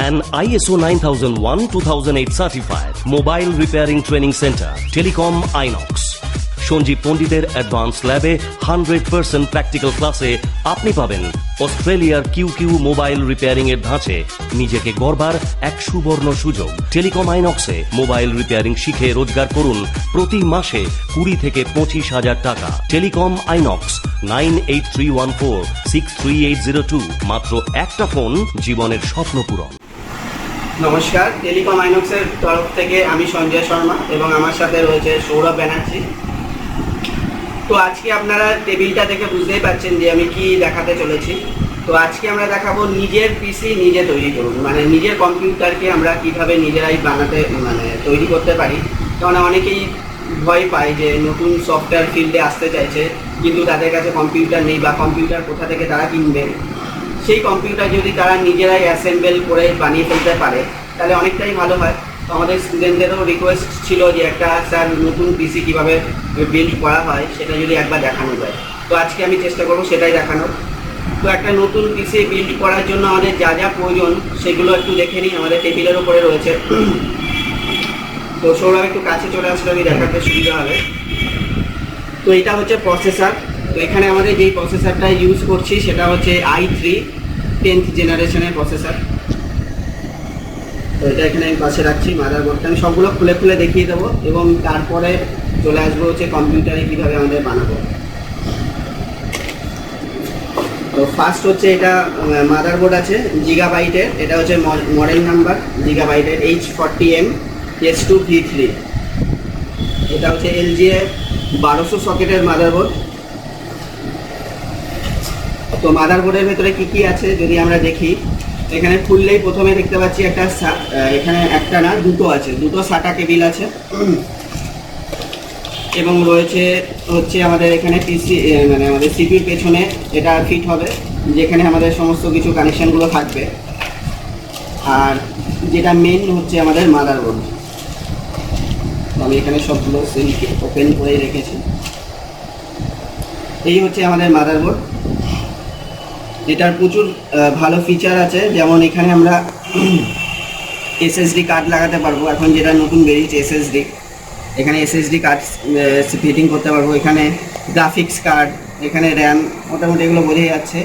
and ISO 9001-2008 certified mobile repairing training center, Telecom IMOX. Sanjeev পণ্ডিতের advance ল্যাবে 100% practical ক্লাসে আপনি পাবেন অস্ট্রেলিয়ার কিউ মোবাইল রিপেয়ারিং এর ধাঁচে নিজেকে গড়বার এক সুবর্ণ সুযোগ। টেলিকম আইনক্সে মোবাইল রিপেয়ারিং শিখে রোজগার করুন প্রতি মাসে 20 থেকে 25,000 টাকা। Telecom INOX 9831463802। মাত্র একটা ফোন, জীবনের স্বপ্ন পূরণ। নমস্কার, টেলিকম আইনক্সের তরফ থেকে আমি সঞ্জয় শর্মা এবং আমার সাথে রয়েছে সৌরভ ব্যানার্জি। তো আজকে আপনারা টেবিলটা দেখে বুঝতেই পারছেন যে আমি কি দেখাতে চলেছি। তো আজকে আমরা দেখাবো নিজের পিসি নিজে তৈরি করুন, মানে নিজের কম্পিউটারকে আমরা কিভাবে নিজেরাই বানাতে তৈরি করতে পারি। কারণ অনেকেই ভয় পায় যে নতুন সফটওয়্যার ফিল্ডে আসতে চাইছে, কিন্তু তাদের কাছে কম্পিউটার নেই বা কম্পিউটার কোথা থেকে তারা কিনবে। সেই কম্পিউটার যদি তারা নিজেরাই অ্যাসেম্বল করে বানিয়ে ফেলতে পারে তাহলে অনেকটাই ভালো হয়। তো আমাদের স্টুডেন্টদেরও রিকোয়েস্ট ছিল যে একটা স্যার নতুন পিসি কীভাবে বিল্ড করা হয় সেটা যদি একবার দেখানো যায়। তো আজকে আমি চেষ্টা করবো সেটাই দেখানোর। তো একটা নতুন পিসি বিল্ড করার জন্য আমাদের যা যা প্রয়োজন সেগুলো একটু দেখে নিই, আমাদের টেবিলের উপরে রয়েছে। তো সৌরভ একটু কাছে চলে আসলে আমি দেখাতে সুবিধা হবে। তো এটা হচ্ছে প্রসেসর। তো এখানে আমাদের যেই প্রসেসরটা ইউজ করছি সেটা হচ্ছে i3 10th জেনারেশনের প্রসেসর। তো এটা এখানে আমি পাশে রাখছি। মাদারবোর্ডটা আমি সবগুলো খুলে খুলে দেখিয়ে দেবো এবং তারপরে চলে আসবো হচ্ছে কম্পিউটারে কীভাবে আমাদের বানাবো। তো ফার্স্ট হচ্ছে এটা মাদারবোর্ড আছে জিগাবাইটের, এটা হচ্ছে মডেল নাম্বার জিগাবাইটের H40M S2V3। এটা হচ্ছে LGA 1200 সকেটের মাদারবোর্ড। তো মাদারবোর্ডের ভেতরে কি কি আছে যদি আমরা দেখি, এখানে খুললেই প্রথমে দেখতে পাচ্ছি এখানে একটা না দুটো আছে, দুটো SATA কেবিল আছে এবং রয়েছে হচ্ছে আমাদের এখানে পিসি আমাদের সিপির পেছনে এটা ফিট হবে, যেখানে আমাদের সমস্ত কিছু কানেকশানগুলো থাকবে। আর যেটা মেন হচ্ছে আমাদের মাদারবোর্ড। আমি এখানে সবগুলো সেলকে ওপেন করেই রেখেছি। এই হচ্ছে আমাদের মাদারবোর্ড। এটার প্রচুর ভালো ফিচার আছে, যেমন এখানে আমরা SSD কার্ড লাগাতে পারবো। এখন যেটা নতুন বেরিয়েছে SSD, এখানে SSD কার্ড ফিটিং করতে পারবো। এখানে গ্রাফিক্স কার্ড, এখানে র্যাম, মোটামুটি এগুলো বোঝাই যাচ্ছে।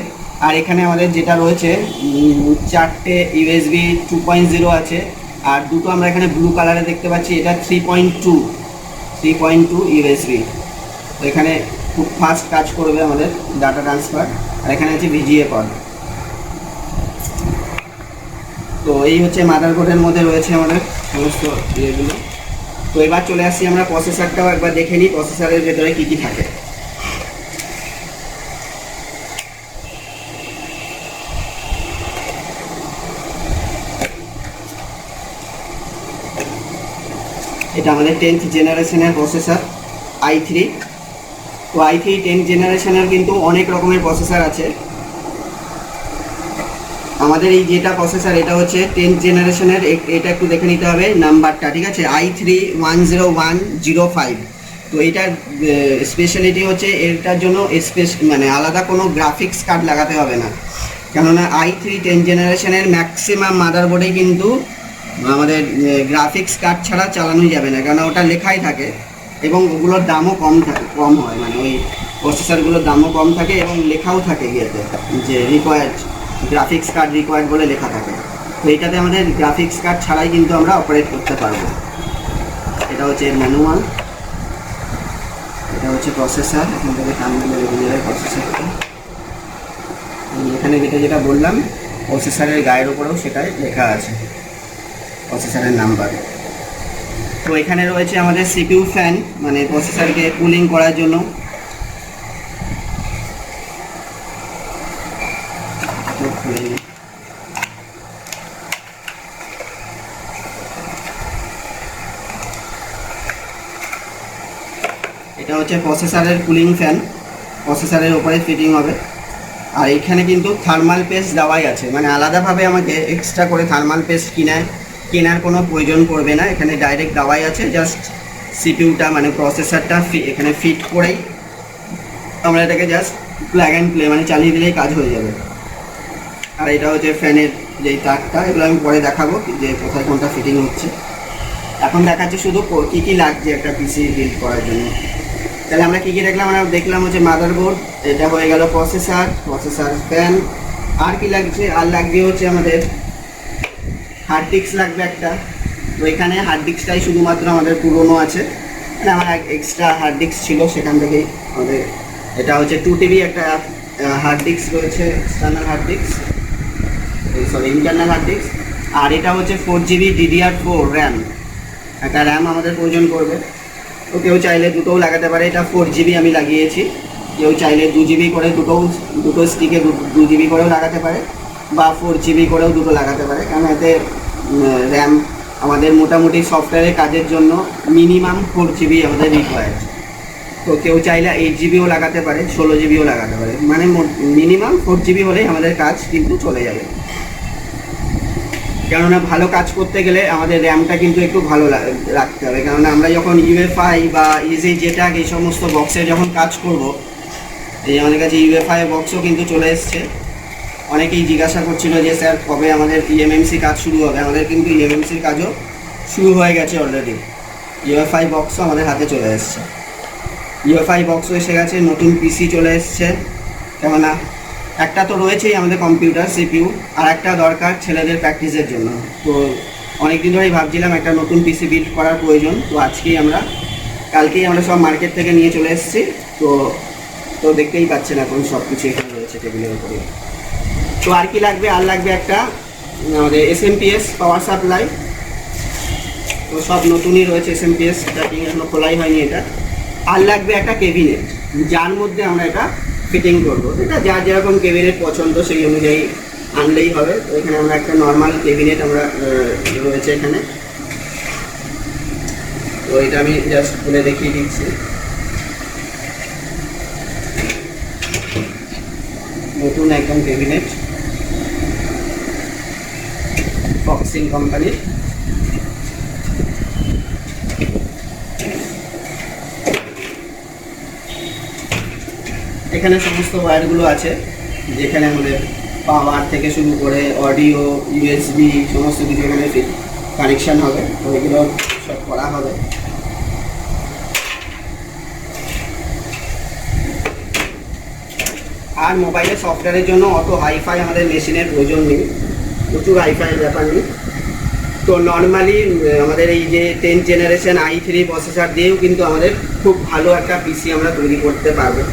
আর এখানে আমাদের যেটা রয়েছে 4টে USB 2.0 আছে, আর দুটো আমরা এখানে ব্লু কালারে দেখতে পাচ্ছি, এটা 3.2 USB। তো এখানে খুব ফাস্ট কাজ করবে আমাদের ডাটা ট্রান্সফার। আর এখানে আছে VGA পড। তো এই হচ্ছে মাদারবোর্ডের মধ্যে রয়েছে আমাদের সমস্ত ইয়েগুলো। তো এবার চলে আসছি আমরা প্রসেসরটাও একবার দেখে নিই, প্রসেসরের ভেতরে কী কী থাকে। এটা আমাদের 10th জেনারেশনের প্রসেসর i3। তো i3 10th জেনারেশনের কিন্তু অনেক রকমের প্রসেসর আছে। আমাদের এই যেটা প্রসেসর এটা হচ্ছে 10th জেনারেশনের, এটা একটু দেখে নিতে হবে নাম্বারটা, ঠিক আছে, i3 10105। তো এইটার স্পেশালিটি হচ্ছে এটার জন্য আলাদা কোনো গ্রাফিক্স কার্ড লাগাতে হবে না, কেননা i3 10th জেনারেশনের ম্যাক্সিমাম মাদারবোর্ডে কিন্তু আমাদের গ্রাফিক্স কার্ড ছাড়া চালানোই যাবে না, কেননা ওটা লেখাই থাকে এবং ওগুলোর দামও কম হয়, মানে ওই প্রসেসরগুলোর দামও কম থাকে এবং লেখাও থাকে ইয়েতে যে রিকোয়ার্ড গ্রাফিক্স কার্ড রিকোয়ার্ড বলে লেখা থাকে। তো এইটাতে আমাদের গ্রাফিক্স কার্ড ছাড়াই কিন্তু আমরা অপারেট করতে পারবো। এটা হচ্ছে ম্যানুয়াল, এটা হচ্ছে প্রসেসর। এখান থেকে টার্মিনালে লেগে যায় প্রসেসরটা। এখানে যেটা বললাম প্রসেসরের গায়ের উপরেও সেটাই লেখা আছে প্রসেসরের নাম্বার। তো এখানে রয়েছে আমাদের CPU ফ্যান, মানে প্রসেসরকে কুলিং করার জন্য। এটা হচ্ছে প্রসেসরের কুলিং ফ্যান, প্রসেসরের উপরে ফিটিং হবে। আর এখানে কিন্তু থার্মাল পেস্ট দেওয়াই আছে, মানে আলাদাভাবে আমাকে এক্সট্রা করে থার্মাল পেস্ট কেনার কোনো প্রয়োজন পড়বে না। এখানে ডাইরেক্ট দেওয়াই আছে, জাস্ট সিপিইউটা মানে প্রসেসরটা এখানে ফিট করেই আমরা এটাকে জাস্ট প্লাগ অ্যান্ড প্লে মানে চালিয়ে দিলেই কাজ হয়ে যাবে। আর এটা হচ্ছে ফ্যানের যেই তারটা, এগুলো আমি পরে দেখাবো যে কোথায় কোনটা ফিটিং হচ্ছে। এখন দেখাচ্ছি শুধু কী কী লাগছে একটা পিসি বিল্ড করার জন্য। তাহলে আমরা কী কী দেখলাম? আমরা দেখলাম হচ্ছে মাদারবোর্ড, এটা হয়ে গেল প্রসেসর ফ্যান। আর কি লাগছে? আর লাগবে হচ্ছে আমাদের হার্ড ডিস্ক লাগবে একটা। তো এখানে হার্ড ডিস্কটাই শুধুমাত্র আমাদের পুরনো আছে, মানে আমার এক্সট্রা হার্ড ডিস্ক ছিল, সেখান থেকেই আমাদের এটা হচ্ছে 2 TB একটা হার্ড ডিস্ক রয়েছে, external hard disk, internal hard disk. আর এটা হচ্ছে 4 GB DDR4 র্যাম, একটা র্যাম আমাদের প্রয়োজন করবে। তো কেউ চাইলে দুটোও লাগাতে পারে, এটা 4 GB আমি লাগিয়েছি। কেউ চাইলে 2 GB করে দুটো স্টিকে 2 GB করেও লাগাতে পারে, বা 4 GB করেও দুটো লাগাতে পারে, কারণ এতে র্যাম আমাদের মোটামুটি সফটওয়্যারের কাজের জন্য মিনিমাম 4 GB আমাদের রিকোয়ার্ড। তো কেউ চাইলে 8 GBও লাগাতে পারে, 16 GBও লাগাতে পারে, মানে মিনিমাম 4 GB হলেই আমাদের কাজ কিন্তু চলে যাবে। কেননা ভালো কাজ করতে গেলে আমাদের র্যামটা কিন্তু একটু ভালো রাখতে হবে, কেননা আমরা যখন UFI বা ইজি জেটাক এই সমস্ত বক্সে যখন কাজ করব, এই আমাদের কাছে UFI বক্সও কিন্তু চলে এসছে। অনেকেই জিজ্ঞাসা করছিল যে স্যার কবে আমাদের EMMC কাজ শুরু হবে। আমাদের কিন্তু EMMCর কাজও শুরু হয়ে গেছে অলরেডি, UFI বক্সও আমাদের হাতে চলে এসছে। UFI বক্সও এসে গেছে, নতুন পিসি চলে এসছে। কেননা একটা তো রয়েছেই আমাদের কম্পিউটার CPU, আর একটা দরকার ছেলেদের প্র্যাকটিসের জন্য। তো অনেকদিন ধরেই ভাবছিলাম একটা নতুন পিসি বিল্ড করার প্রয়োজন। তো কালকেই আমরা সব মার্কেট থেকে নিয়ে চলে এসেছি। তো দেখতেই পাচ্ছেন এখন সব কিছু এখানে রয়েছে টেবিলের উপরে। তো আর কি লাগবে? আর লাগবে একটা আমাদের SMPS পাওয়ার সাপ্লাই। তো সব নতুনই রয়েছে SMPS, প্যাকিং এখনো খোলাই হয়নি এটা। আর লাগবে একটা ক্যাবিনেট, যার মধ্যে আমরা এটা ফিটিং করবো। এটা যার যেরকম ক্যাবিনেট পছন্দ সেই অনুযায়ী আনলেই হবে। তো এখানে আমরা একটা নর্মাল ক্যাবিনেট আমরা রয়েছে এখানে। তো এটা আমি জাস্ট খুলে দেখিয়ে দিচ্ছি। নতুন একদম ক্যাবিনেট, বক্সিং কোম্পানির। এখানে সমস্ত ওয়্যারগুলো আছে, যেখানে আমাদের পাওয়ার থেকে শুরু করে অডিও, USB সমস্ত কিছু এখানে কানেকশান হবে। তো এগুলো সব করা হবে। আর মোবাইলের সফটওয়্যারের জন্য অত হাইফাই আমাদের মেশিনের প্রয়োজন নেই, প্রচুর হাইফাই ব্যাপার নেই। তো নর্মালি আমাদের এই যে 10th জেনারেশন i3 প্রসেসর দিয়েও কিন্তু আমাদের খুব ভালো একটা পিসি আমরা তৈরি করতে পারবো।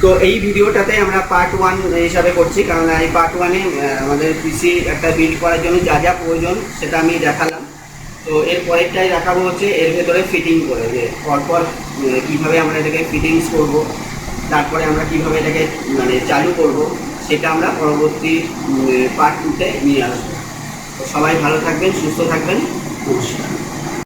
তো এই ভিডিওটাতে আমরা পার্ট 1 হিসাবে করছি, কারণ এই পার্ট 1-এ আমাদের পিসি একটা বিল্ড করার জন্য যা যা প্রয়োজন সেটা আমি দেখালাম। তো এর পরেরটাই দেখাবো হচ্ছে এর ভেতরে ফিটিং করে, যে পরপর কীভাবে আমরা এটাকে ফিটিংস করব, তারপরে আমরা কীভাবে এটাকে মানে চালু করব, সেটা আমরা পরবর্তী পার্ট 2-তে নিয়ে আসবো। তো সবাই ভালো থাকবেন, সুস্থ থাকবেন, নমস্কার।